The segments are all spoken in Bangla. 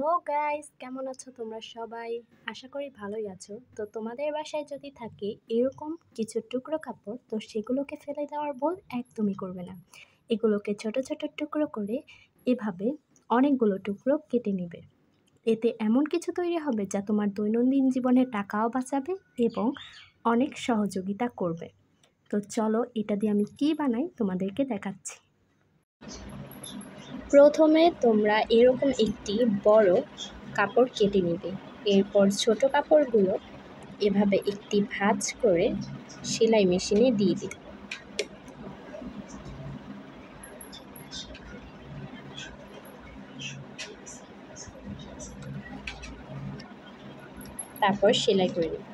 হ্যালো গাইস, কেমন আছো তোমরা সবাই? আশা করি ভালোই আছো। তো তোমাদের বাসায় যদি থাকে এরকম কিছু টুকরো কাপড়, তো সেগুলোকে ফেলে দেওয়ার ভুল একদমই করবে না। এগুলোকে ছোট ছোট টুকরো করে এভাবে অনেকগুলো টুকরো কেটে নেবে। এতে এমন কিছু তৈরি হবে যা তোমার দৈনন্দিন জীবনে টাকাও বাঁচাবে এবং অনেক সহযোগিতা করবে। তো চলো এটা দিয়ে আমি কী বানাই তোমাদেরকে দেখাচ্ছি। প্রথমে তোমরা এরকম একটি বড় কাপড় কেটে নেবে। এরপর ছোট কাপড়গুলো এভাবে একটি ভাঁজ করে সেলাই মেশিনে দিয়ে দিবে। তারপর সেলাই করে নিব।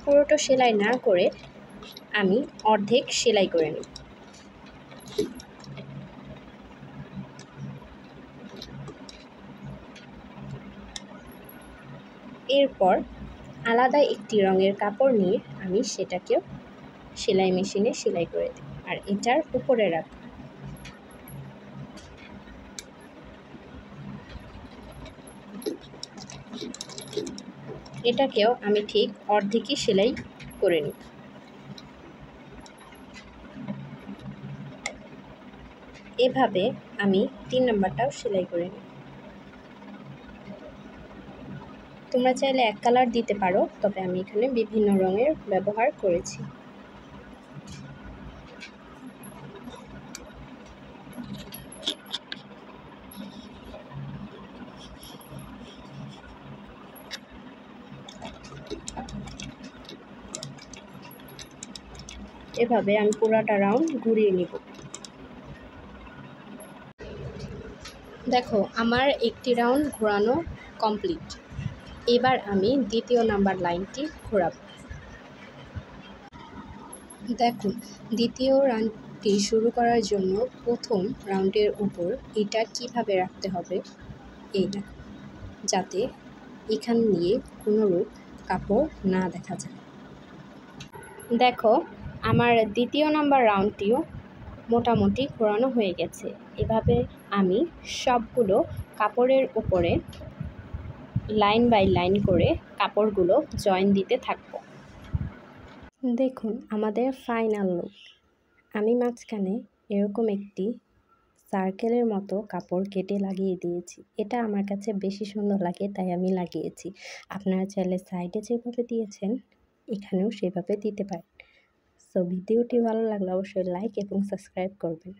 পুরোটা সেলাই না করে আমি অর্ধেক সেলাই করে নিব। এরপর আলাদা একটি রঙের কাপড় নিয়ে আমি সেটাকেও সেলাই মেশিনে সেলাই করে দিই আর এটার উপরে রাখব। এটাকেও আমি ঠিক অর্ধেকই সেলাই করে নিই। এভাবে আমি 3 নাম্বারটাও সেলাই করে নিই। তোমরা চাইলে এক কালার দিতে পারো, তবে আমি এখানে বিভিন্ন রঙের ব্যবহার করেছি। এভাবে আমি পুরাটা রাউন্ড ঘুরিয়ে নিব। দেখো আমার একটি রাউন্ড ঘোরানো কমপ্লিট। এবার আমি দ্বিতীয় নাম্বার লাইনটি ঘোরাব। দেখুন, দ্বিতীয় রাউন্ডটি শুরু করার জন্য প্রথম রাউন্ডের উপর এটা কিভাবে রাখতে হবে, এইটা, যাতে এখান দিয়ে কোনোরূপ কাপড় না দেখা যায়। দেখো আমার দ্বিতীয় নাম্বার রাউন্ডটিও মোটামুটি ঘোরানো হয়ে গেছে। এভাবে আমি সবগুলো কাপড়ের উপরে লাইন বাই লাইন করে কাপড়গুলো জয়েন দিতে থাকবো। দেখুন আমাদের ফাইনাল লুক। আমি মাঝখানে এরকম একটি সার্কেলের মতো কাপড় কেটে লাগিয়ে দিয়েছি। এটা আমার কাছে বেশি সুন্দর লাগে, তাই আমি লাগিয়েছি। আপনারা চাইলে সাইডে যেভাবে দিয়েছেন এখানেও সেভাবে দিতে পারেন। সো ভিডিওটি ভালো লাগলে অবশ্যই লাইক এবং সাবস্ক্রাইব করবেন।